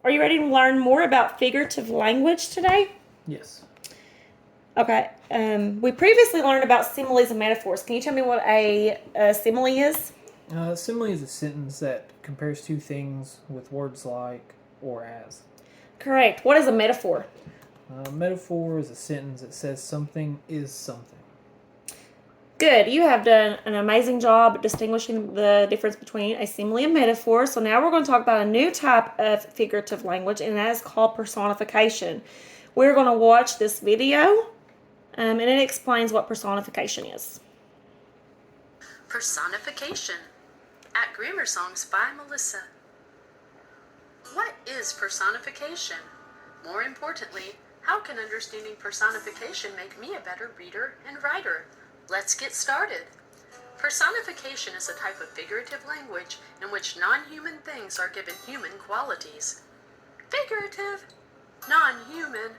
Are you ready to learn more about figurative language today? Yes. Okay. We previously learned about similes and metaphors. Can you tell me what a simile is? Simile is a sentence that compares two things with words like or as. Correct. What is a metaphor? Metaphor is a sentence that says something is something. Good. You have done an amazing job distinguishing the difference between a simile and metaphor. So now we're going to talk about a new type of figurative language, and that is called personification. We're going to watch this video, and it explains what personification is. Personification at Grammar Songs by Melissa. What is personification? More importantly, how can understanding personification make me a better reader and writer? Let's get started. Personification is a type of figurative language in which non-human things are given human qualities. Figurative? Non-human?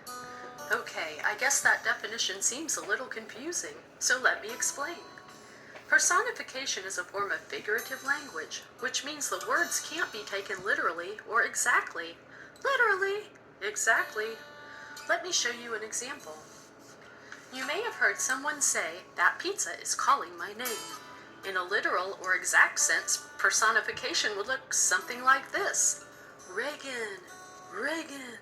Okay, I guess that definition seems a little confusing, so let me explain. Personification is a form of figurative language, which means the words can't be taken literally or exactly. Literally? Exactly. Let me show you an example. You may have heard someone say, "That pizza is calling my name." In a literal or exact sense, personification would look something like this. Reagan, Reagan.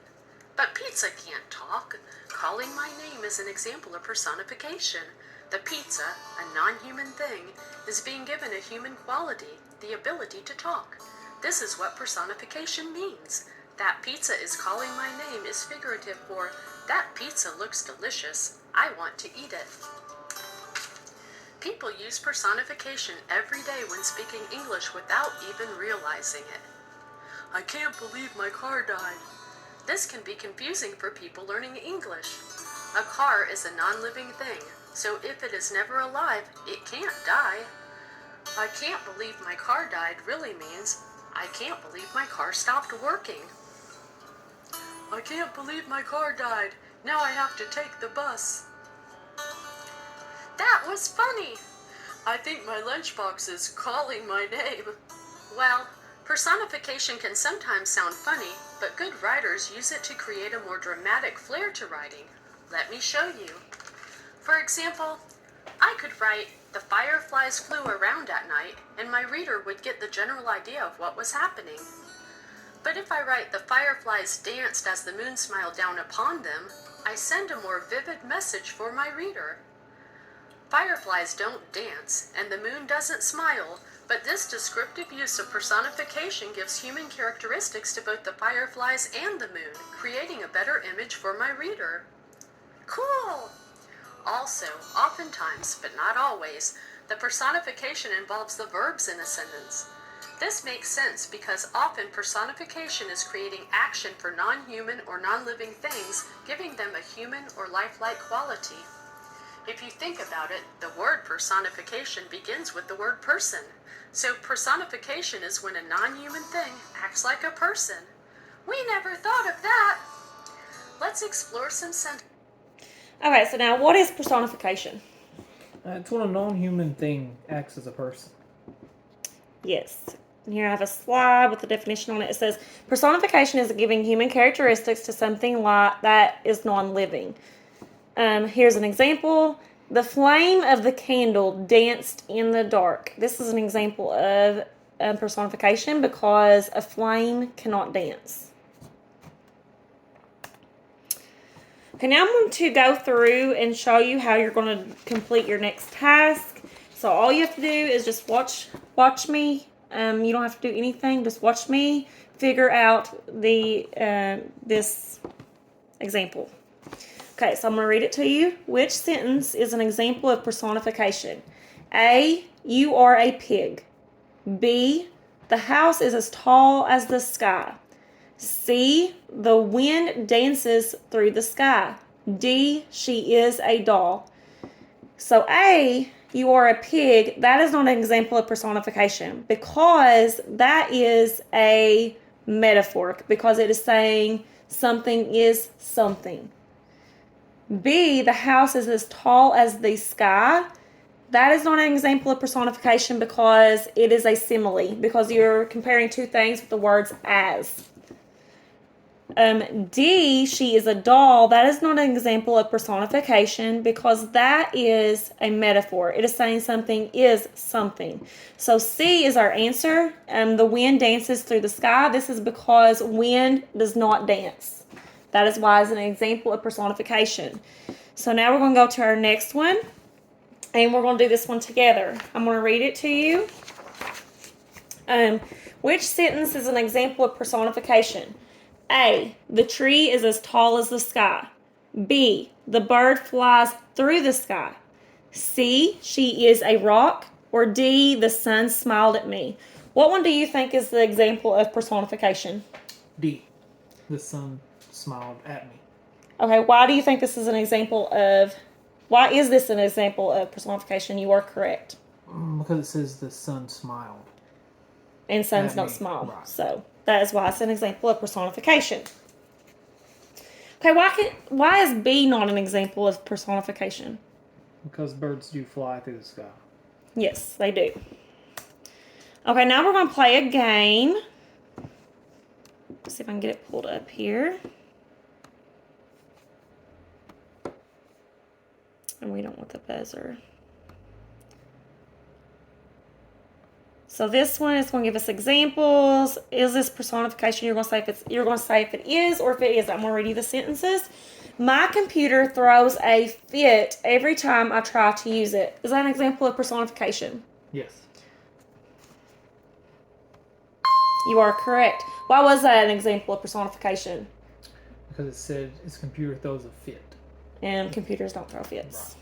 But pizza can't talk. Calling my name is an example of personification. The pizza, a non-human thing, is being given a human quality, the ability to talk. This is what personification means. That pizza is calling my name is figurative for, that pizza looks delicious, I want to eat it. People use personification every day when speaking English without even realizing it. I can't believe my car died. This can be confusing for people learning English. A car is a non-living thing, so if it is never alive, it can't die. I can't believe my car died really means, I can't believe my car stopped working. I can't believe my car died. Now I have to take the bus. That was funny. I think my lunchbox is calling my name. Well, personification can sometimes sound funny, but good writers use it to create a more dramatic flair to writing. Let me show you. For example, I could write, "The fireflies flew around at night," and my reader would get the general idea of what was happening. But if I write, "The fireflies danced as the moon smiled down upon them," I send a more vivid message for my reader. Fireflies don't dance, and the moon doesn't smile, but this descriptive use of personification gives human characteristics to both the fireflies and the moon, creating a better image for my reader. Cool! Also, oftentimes, but not always, the personification involves the verbs in a sentence. This makes sense because often personification is creating action for non-human or non-living things, giving them a human or lifelike quality. If you think about it, the word personification begins with the word person. So personification is when a non-human thing acts like a person. We never thought of that. Let's explore some sentences. Okay, so now what is personification? It's when a non-human thing acts as a person. Yes. And here I have a slide with the definition on it. It says, personification is giving human characteristics to something that is non-living. Here's an example. The flame of the candle danced in the dark. This is an example of personification because a flame cannot dance. Okay, now I'm going to go through and show you how you're going to complete your next task. So all you have to do is just watch me. You don't have to do anything. Just watch me figure out this example. Okay, so I'm going to read it to you. Which sentence is an example of personification? A, you are a pig. B, the house is as tall as the sky. C, the wind dances through the sky. D, she is a doll. So A, you are a pig, that is not an example of personification because that is a metaphor, because it is saying something is something. B, the house is as tall as the sky. That is not an example of personification because it is a simile, because you're comparing two things with the words as. D, she is a doll. That is not an example of personification because that is a metaphor. It is saying something is something. So C is our answer. The wind dances through the sky. This is because wind does not dance. That is why it's an example of personification. So now we're going to go to our next one. And we're going to do this one together. I'm going to read it to you. Which sentence is an example of personification? A, the tree is as tall as the sky. B, the bird flies through the sky. C, she is a rock. Or D, the sun smiled at me. What one do you think is the example of personification? D. The sun smiled at me. Okay, why do you think this is an example of... Why is this an example of personification? You are correct. Because it says the sun smiled. And suns At don't me. smile. Right. So that is why it's an example of personification. Okay, why is B not an example of personification? Because birds do fly through the sky. Yes, they do. Okay, now we're going to play a game. Let's see if I can get it pulled up here. And we don't want the buzzer. So this one is going to give us examples. Is this personification? You're going to say if it is or if it isn't. I'm going to read you the sentences. My computer throws a fit every time I try to use it. Is that an example of personification? Yes. You are correct. Why was that an example of personification? Because it said its computer throws a fit. And computers don't throw fits. Right.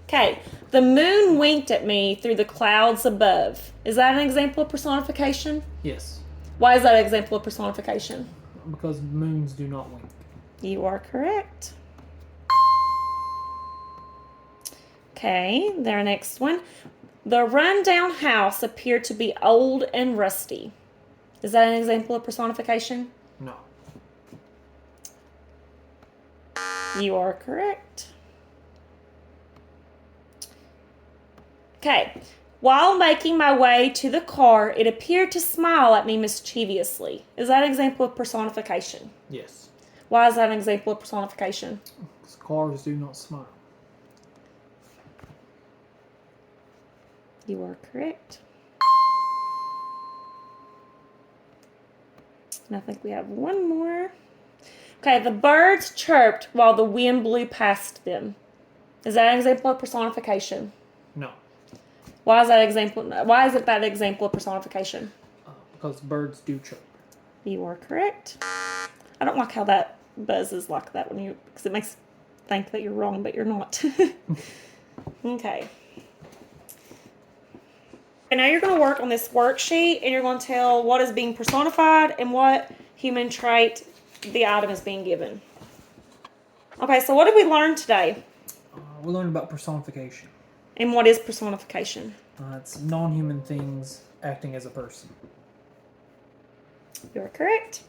Okay, the moon winked at me through the clouds above. Is that an example of personification? Yes. Why is that an example of personification? Because moons do not wink. You are correct. Okay, their next one. The rundown house appeared to be old and rusty. Is that an example of personification? No. You are correct. Okay. While making my way to the car, it appeared to smile at me mischievously. Is that an example of personification? Yes. Why is that an example of personification? Because cars do not smile. You are correct. And I think we have one more. Okay, the birds chirped while the wind blew past them. Is that an example of personification? No. Why is that example? Why is it that example of personification? Because birds do chirp. You are correct. I don't like how that buzzes like that when because it makes think that you're wrong, but you're not. Okay. And now you're going to work on this worksheet, and you're going to tell what is being personified and what human trait the item is being given. Okay, so what did we learn today? We learned about personification. And what is personification? It's non-human things acting as a person. You're correct.